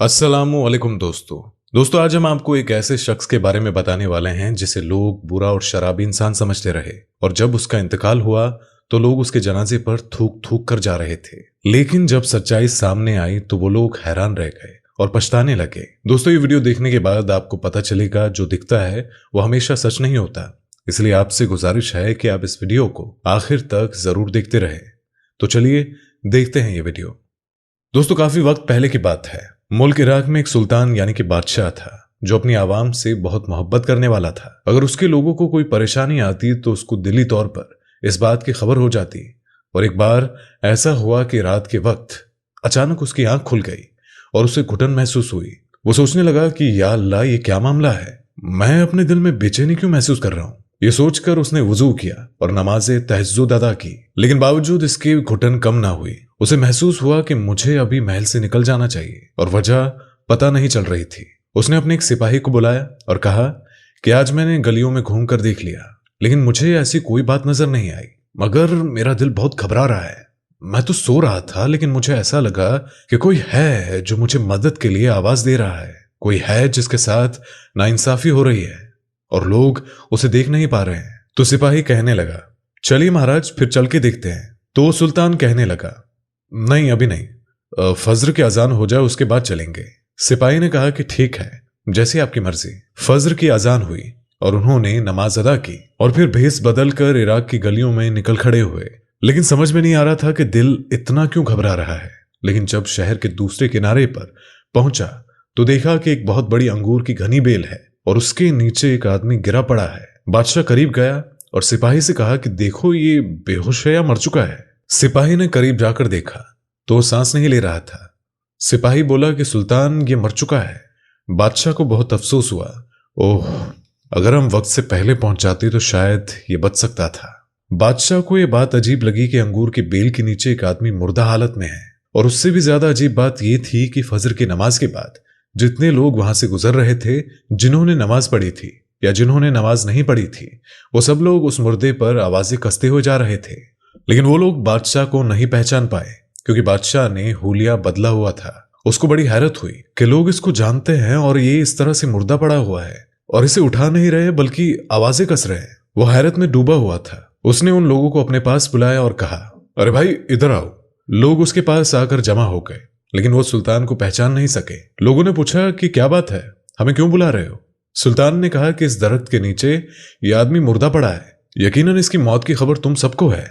अस्सलामु अलैकुम दोस्तों आज हम आपको एक ऐसे शख्स के बारे में बताने वाले हैं जिसे लोग बुरा और शराबी इंसान समझते रहे और जब उसका इंतकाल हुआ तो लोग उसके जनाजे पर थूक थूक कर जा रहे थे। लेकिन जब सच्चाई सामने आई तो वो लोग हैरान रह गए और पछताने लगे। दोस्तों, ये वीडियो देखने के बाद आपको पता चलेगा जो दिखता है वो हमेशा सच नहीं होता। इसलिए आपसे गुजारिश है कि आप इस वीडियो को आखिर तक जरूर देखते रहे। तो चलिए देखते हैं ये वीडियो। दोस्तों, काफी वक्त पहले की बात है। मुल्क इराक में एक सुल्तान यानी कि बादशाह था जो अपनी आवाम से बहुत मोहब्बत करने वाला था। अगर उसके लोगों को कोई परेशानी आती तो उसको दिली तौर पर इस बात की खबर हो जाती। और एक बार ऐसा हुआ कि रात के वक्त अचानक उसकी आंख खुल गई और उसे घुटन महसूस हुई। वो सोचने लगा कि या अल्लाह, ये क्या मामला है, मैं अपने दिल में बेचैनी क्यों महसूस कर रहा हूँ। ये सोचकर उसने वुजू किया और नमाज़े तहज्जुद अदा की। लेकिन बावजूद इसके घुटन कम ना हुई। उसे महसूस हुआ कि मुझे अभी महल से निकल जाना चाहिए और वजह पता नहीं चल रही थी। उसने अपने एक सिपाही को बुलाया और कहा कि आज मैंने गलियों में घूम कर देख लिया, लेकिन मुझे ऐसी कोई बात नजर नहीं आई, मगर मेरा दिल बहुत घबरा रहा है। मैं तो सो रहा था, लेकिन मुझे ऐसा लगा कि कोई है जो मुझे मदद के लिए आवाज दे रहा है, कोई है जिसके साथ नाइंसाफी हो रही है और लोग उसे देख नहीं पा रहे हैं। तो सिपाही कहने लगा, चलिए महाराज, फिर चल के देखते हैं। तो सुल्तान कहने लगा, नहीं अभी नहीं, फज्र की अजान हो जाए उसके बाद चलेंगे। सिपाही ने कहा कि ठीक है, जैसी आपकी मर्जी। फज्र की अजान हुई और उन्होंने नमाज अदा की और फिर भेस बदल कर इराक की गलियों में निकल खड़े हुए। लेकिन समझ में नहीं आ रहा था कि दिल इतना क्यों घबरा रहा है। लेकिन जब शहर के दूसरे किनारे पर पहुंचा तो देखा कि एक बहुत बड़ी अंगूर की घनी बेल है और उसके नीचे एक आदमी गिरा पड़ा है। बादशाह करीब गया और सिपाही से कहा कि देखो, ये बेहोश है या मर चुका है। सिपाही ने करीब जाकर देखा तो सांस नहीं ले रहा था। सिपाही बोला कि सुल्तान, ये मर चुका है। बादशाह को बहुत अफसोस हुआ। ओह, अगर हम वक्त से पहले पहुंच जाते तो शायद ये बच सकता था। बादशाह को यह बात अजीब लगी कि अंगूर की बेल के नीचे एक आदमी मुर्दा हालत में है। और उससे भी ज्यादा अजीब बात यह थी कि फजर की नमाज के बाद जितने लोग वहां से गुजर रहे थे, जिन्होंने नमाज पढ़ी थी या जिन्होंने नमाज नहीं पढ़ी थी, वो सब लोग उस मुर्दे पर आवाजें कसते हुए जा रहे थे। लेकिन वो लोग बादशाह को नहीं पहचान पाए क्योंकि बादशाह ने हुलिया बदला हुआ था। उसको बड़ी हैरत हुई कि लोग इसको जानते हैं और ये इस तरह से मुर्दा पड़ा हुआ है और इसे उठा नहीं रहे बल्कि आवाजें कस रहे हैं। वो हैरत में डूबा हुआ था। उसने उन लोगों को अपने पास बुलाया और कहा, अरे भाई इधर आओ। लोग उसके पास आकर जमा हो गए, लेकिन वो सुल्तान को पहचान नहीं सके। लोगों ने पूछा कि क्या बात है, हमें क्यों बुला रहे हो। सुल्तान ने कहा कि इस दरख्त के नीचे ये आदमी मुर्दा पड़ा है, यकीनन इसकी मौत की खबर तुम सबको है,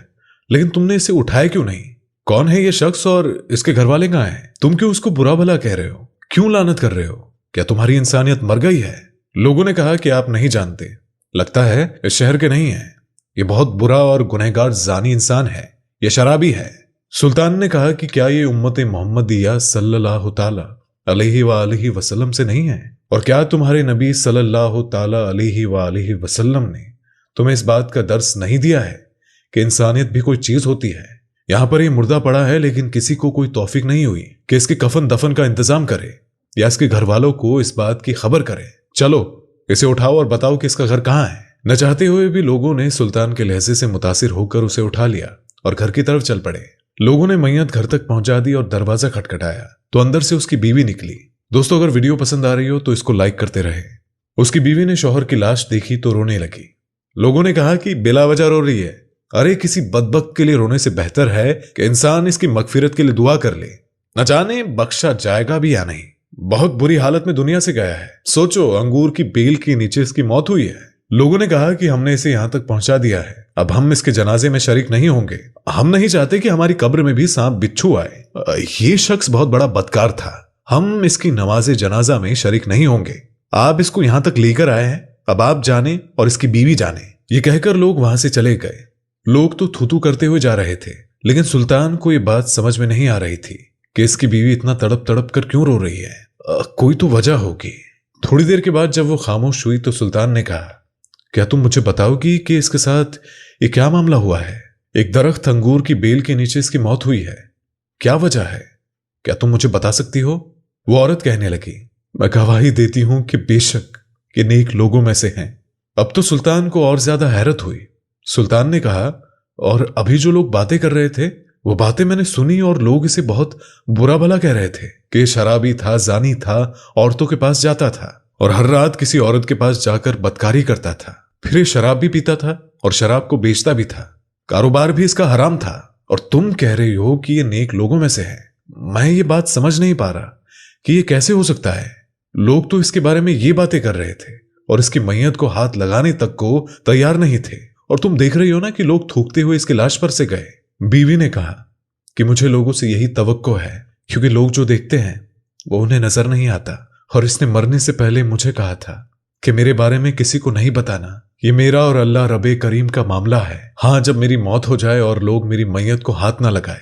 लेकिन तुमने इसे उठाया क्यों नहीं। कौन है ये शख्स और इसके घर वाले कहां हैं? तुम क्यों उसको बुरा भला कह रहे हो, क्यों लानत कर रहे हो? क्या तुम्हारी इंसानियत मर गई है? लोगों ने कहा कि आप नहीं जानते, लगता है इस शहर के नहीं है। ये बहुत बुरा और गुनहगार जानी इंसान है, ये शराबी है। सुल्तान ने कहा कि क्या ये उम्मत मोहम्मदिया सल्लल्लाहु ताला अलैहि व आलिहि वसल्लम से नहीं है? और क्या तुम्हारे नबी सल्लल्लाहु ताला अलैहि व आलिहि वसल्लम ने तुम्हें इस बात का दर्स नहीं दिया है कि इंसानियत भी कोई चीज होती है? यहां पर ये मुर्दा पड़ा है, लेकिन किसी को कोई तौफीक नहीं हुई कि इसके कफन दफन का इंतजाम करे या इसके घर वालों को इस बात की खबर करे। चलो इसे उठाओ और बताओ कि इसका घर कहां है। न चाहते हुए भी लोगों ने सुल्तान के लहजे से मुतासिर होकर उसे उठा लिया और घर की तरफ चल पड़े। लोगों ने मैयत घर तक पहुंचा दी और दरवाजा खटखटाया तो अंदर से उसकी बीवी निकली। दोस्तों, अगर वीडियो पसंद आ रही हो तो इसको लाइक करते रहे। उसकी बीवी ने शौहर की लाश देखी तो रोने लगी। लोगों ने कहा कि बिला वजह रो रही है। अरे, किसी बदबख्त के लिए रोने से बेहतर है कि इंसान इसकी मगफिरत के लिए दुआ कर ले, न जाने बख्शा जाएगा भी या नहीं। बहुत बुरी हालत में दुनिया से गया है। सोचो, अंगूर की बेल के नीचे इसकी मौत हुई है। लोगों ने कहा कि हमने इसे यहां तक पहुंचा दिया है, अब हम इसके जनाजे में शरीक नहीं होंगे। हम नहीं चाहते कि हमारी कब्र में भी सांप बिच्छू आए। ये शख्स बहुत बड़ा बदकार था, हम इसकी नमाजे जनाजा में शरीक नहीं होंगे। आप इसको यहां तक लेकर आए हैं, अब आप जाने और इसकी बीवी जाने। ये कहकर लोग वहां से चले गए। लोग तो थूथू करते हुए जा रहे थे, लेकिन सुल्तान को यह बात समझ में नहीं आ रही थी कि इसकी बीवी इतना तड़प तड़प कर क्यों रो रही है। कोई तो वजह होगी। थोड़ी देर के बाद जब वो खामोश हुई तो सुल्तान ने कहा, क्या तुम मुझे बताओगी कि इसके साथ ये क्या मामला हुआ है? एक दरख्त अंगूर की बेल के नीचे इसकी मौत हुई है, क्या वजह है? क्या तुम मुझे बता सकती हो? वो औरत कहने लगी, मैं गवाही देती हूं कि बेशक ये नेक लोगों में से हैं। अब तो सुल्तान को और ज्यादा हैरत हुई। सुल्तान ने कहा, और अभी जो लोग बातें कर रहे थे वो बातें मैंने सुनी और लोग इसे बहुत बुरा भला कह रहे थे कि ये शराबी था, जानी था, औरतों के पास जाता था और हर रात किसी औरत के पास जाकर बदकारी करता था। फिर ये शराब भी पीता था और शराब को बेचता भी था, कारोबार भी इसका हराम था। और तुम कह रही हो कि ये नेक लोगों में से है। मैं ये बात समझ नहीं पा रहा कि ये कैसे हो सकता है। लोग तो इसके बारे में ये बातें कर रहे थे और इसकी मैयत को हाथ लगाने तक को तैयार नहीं थे, और तुम देख रही हो ना कि लोग थूकते हुए इसकी लाश पर से गए। बीवी ने कहा कि मुझे लोगों से यही तवक्को है, क्योंकि लोग जो देखते हैं वो उन्हें नजर नहीं आता, और इसने मरने से पहले मुझे कहा था कि मेरे बारे में किसी को नहीं बताना, ये मेरा और अल्लाह रबे करीम का मामला है। हाँ, जब मेरी मौत हो जाए और लोग मेरी मैयत को हाथ ना लगाए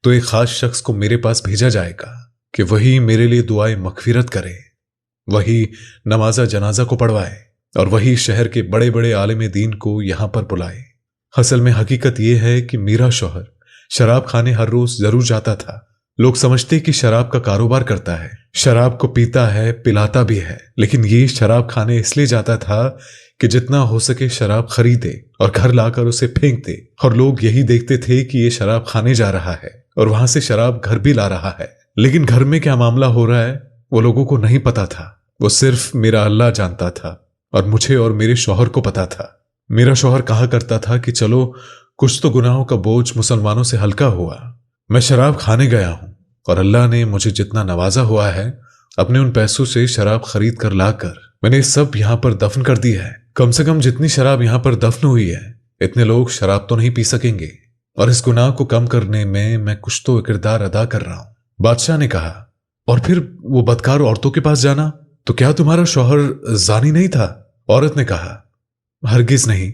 तो एक खास शख्स को मेरे पास भेजा जाएगा कि वही मेरे लिए दुआए मगफिरत करे, वही नमाजा जनाजा को पढ़वाए और वही शहर के बड़े बड़े आलिम दीन को यहां पर बुलाए। असल में हकीकत यह है कि मेरा शौहर शराब खाने हर रोज जरूर जाता था। लोग समझते कि शराब का कारोबार करता है, शराब को पीता है, पिलाता भी है, लेकिन ये शराब खाने इसलिए जाता था कि जितना हो सके शराब खरीदे और घर लाकर उसे फेंक दे, और लोग यही देखते थे कि ये शराब खाने जा रहा है और वहां से शराब घर भी ला रहा है। लेकिन घर में क्या मामला हो रहा है वो लोगों को नहीं पता था। वो सिर्फ मेरा अल्लाह जानता था और मुझे और मेरे शौहर को पता था। मेरा शौहर कहा करता था कि चलो कुछ तो गुनाहों का बोझ मुसलमानों से हल्का हुआ। मैं शराब खाने गया हूं और अल्लाह ने मुझे जितना नवाजा हुआ है, अपने उन पैसों से शराब खरीद कर लाकर मैंने सब यहां पर दफन कर दी है। कम से कम जितनी शराब यहां पर दफन हुई है, इतने लोग शराब तो नहीं पी सकेंगे, और इस गुनाह को कम करने में मैं कुछ तो किरदार अदा कर रहा हूं। बादशाह ने कहा, और फिर वो बदकार औरतों के पास जाना, तो क्या तुम्हारा शौहर जानी नहीं था? औरत ने कहा, हरगिज नहीं,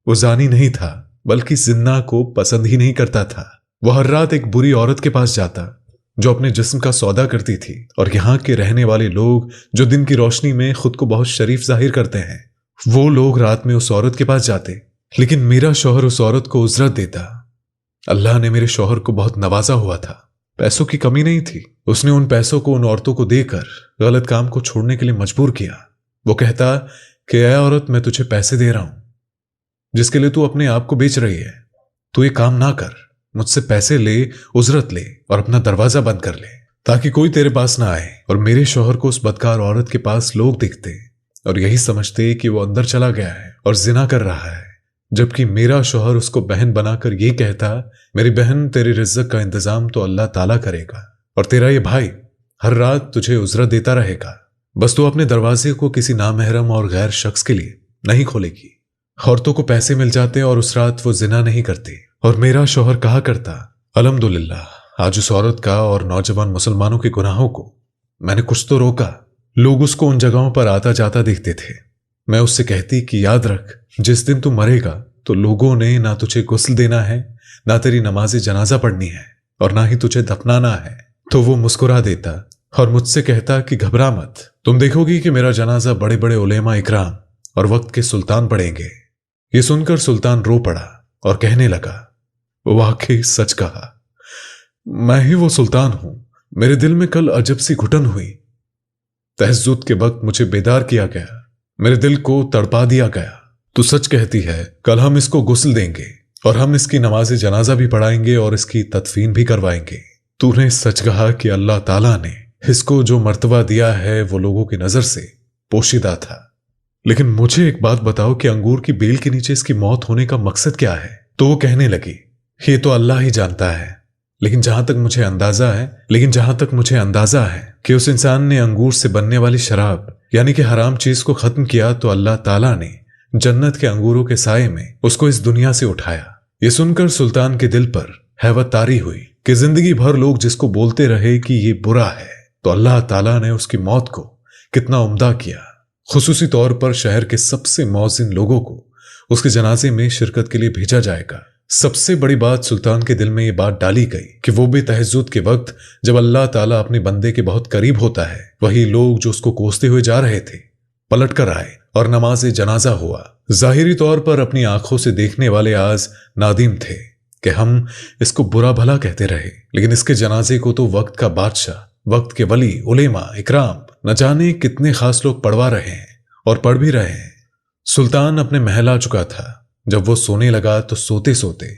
वो जानी नहीं था, बल्कि जिन्ना को पसंद ही नहीं करता था। वो हर रात एक बुरी औरत के पास जाता जो अपने जिस्म का सौदा करती थी, और यहाँ के रहने वाले लोग जो दिन की रोशनी में खुद को बहुत शरीफ जाहिर करते हैं, वो लोग रात में उस औरत के पास जाते, लेकिन मेरा शौहर उस औरत को उजरत देता। अल्लाह ने मेरे शौहर को बहुत नवाजा हुआ था, पैसों की कमी नहीं थी। उसने उन पैसों को उन औरतों को देकर गलत काम को छोड़ने के लिए मजबूर किया। वो कहता कि ऐ औरत, मैं तुझे पैसे दे रहा हूं जिसके लिए तू अपने आप को बेच रही है, तू ये काम ना कर, मुझसे पैसे ले, उजरत ले और अपना दरवाजा बंद कर ले, ताकि कोई तेरे पास ना आए। और मेरे शौहर को उस बदकार औरत के पास लोग दिखते और यही समझते कि वो अंदर चला गया है और जिना कर रहा है, जबकि मेरा शौहर उसको बहन बनाकर ये कहता, मेरी बहन, तेरी रिज़्क़ का इंतजाम तो अल्लाह ताला करेगा, और तेरा ये भाई हर रात तुझे उजरत देता रहेगा, बस तू अपने दरवाजे को किसी नामहरम और गैर शख्स के लिए नहीं खोलेगी। औरतों को पैसे मिल जाते और उस रात वो जिना नहीं करती। और मेरा शौहर कहा करता, अल्हम्दुलिल्लाह, आज उस औरत का और नौजवान मुसलमानों के गुनाहों को मैंने कुछ तो रोका। लोग उसको उन जगहों पर आता जाता देखते थे। मैं उससे कहती कि याद रख, जिस दिन तू मरेगा तो लोगों ने ना तुझे गुस्ल देना है, ना तेरी नमाज़े जनाजा पढ़नी है, और ना ही तुझे दफनाना है। तो वो मुस्कुरा देता और मुझसे कहता कि घबरा मत, तुम देखोगी कि मेरा जनाजा बड़े बड़े उलेमा इकराम और वक्त के सुल्तान पढ़ेंगे। ये सुनकर सुल्तान रो पड़ा और कहने लगा, वाकई सच कहा, मैं ही वो सुल्तान हूं। मेरे दिल में कल अजब सी घुटन हुई। तहज्जुद के वक्त मुझे बेदार किया गया, मेरे दिल को तड़पा दिया गया। तू सच कहती है, कल हम इसको गुस्ल देंगे और हम इसकी नमाज जनाजा भी पढ़ाएंगे और इसकी तदफीन भी करवाएंगे। तूने सच कहा कि अल्लाह ताला ने इसको जो मर्तबा दिया है वो लोगों की नजर से पोशीदा था। लेकिन मुझे एक बात बताओ कि अंगूर की बेल के नीचे इसकी मौत होने का मकसद क्या है? तो वो कहने लगी, ये तो अल्लाह ही जानता है, लेकिन जहां तक मुझे अंदाजा है कि उस इंसान ने अंगूर से बनने वाली शराब यानी कि हराम चीज को खत्म किया तो अल्लाह ताला ने जन्नत के अंगूरों के साये में उसको इस दुनिया से उठाया। ये सुनकर सुल्तान के दिल पर हैवत तारी हुई कि जिंदगी भर लोग जिसको बोलते रहे कि ये बुरा है, तो अल्लाह ताला ने उसकी मौत को कितना उम्दा किया। खुसूसी तौर पर शहर के सबसे मौजिन लोगों को उसके जनाजे में शिरकत के लिए भेजा जाएगा। सबसे बड़ी बात, सुल्तान के दिल में ये बात डाली गई कि वो भी तहज्जुद के वक्त जब अल्लाह ताला अपने बंदे के बहुत करीब होता है, वही लोग जो उसको कोसते हुए जा रहे थे पलट कर आए और नमाज जनाजा हुआ। जाहिरी तौर पर अपनी आंखों से देखने वाले आज नादिम थे कि हम इसको बुरा भला कहते रहे, लेकिन इसके जनाजे को तो वक्त का बादशाह, वक्त के वली, उलेमा, इकराम, न जाने कितने खास लोग पढ़वा रहे हैं और पढ़ भी रहे हैं। सुल्तान अपने महल आ चुका था। जब वो सोने लगा तो सोते सोते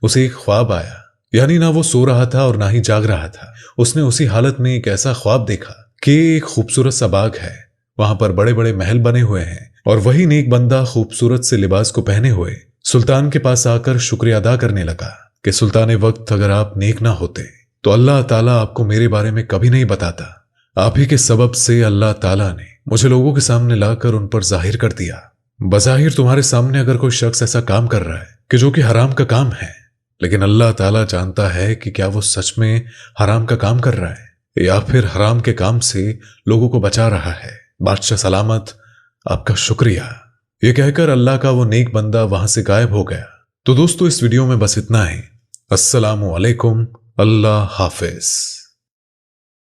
उसे एक ख्वाब आया। यानी ना वो सो रहा था और ना ही जाग रहा था। उसने उसी हालत में एक ऐसा ख्वाब देखा कि एक खूबसूरत सा बाग है, वहां पर बड़े बड़े महल बने हुए हैं और वही नेक बंदा खूबसूरत से लिबास को पहने हुए सुल्तान के पास आकर शुक्रिया अदा करने लगा कि सुल्तान वक्त, अगर आप नेक ना होते तो अल्लाह ताला आपको मेरे बारे में कभी नहीं बताता। आप ही के सबब से अल्लाह ताला ने मुझे लोगों के सामने लाकर उन पर जाहिर कर दिया। बज़ाहिर तुम्हारे सामने अगर कोई शख्स ऐसा काम कर रहा है कि जो कि हराम का काम है, लेकिन अल्लाह ताला जानता है कि क्या वो सच में हराम का काम कर रहा है या फिर हराम के काम से लोगों को बचा रहा है। बादशाह सलामत, आपका शुक्रिया। ये कहकर अल्लाह का वो नेक बंदा वहां से गायब हो गया। तो दोस्तों, इस वीडियो में बस इतना ही। अस्सलामु अलैकुम, अल्लाह हाफिज।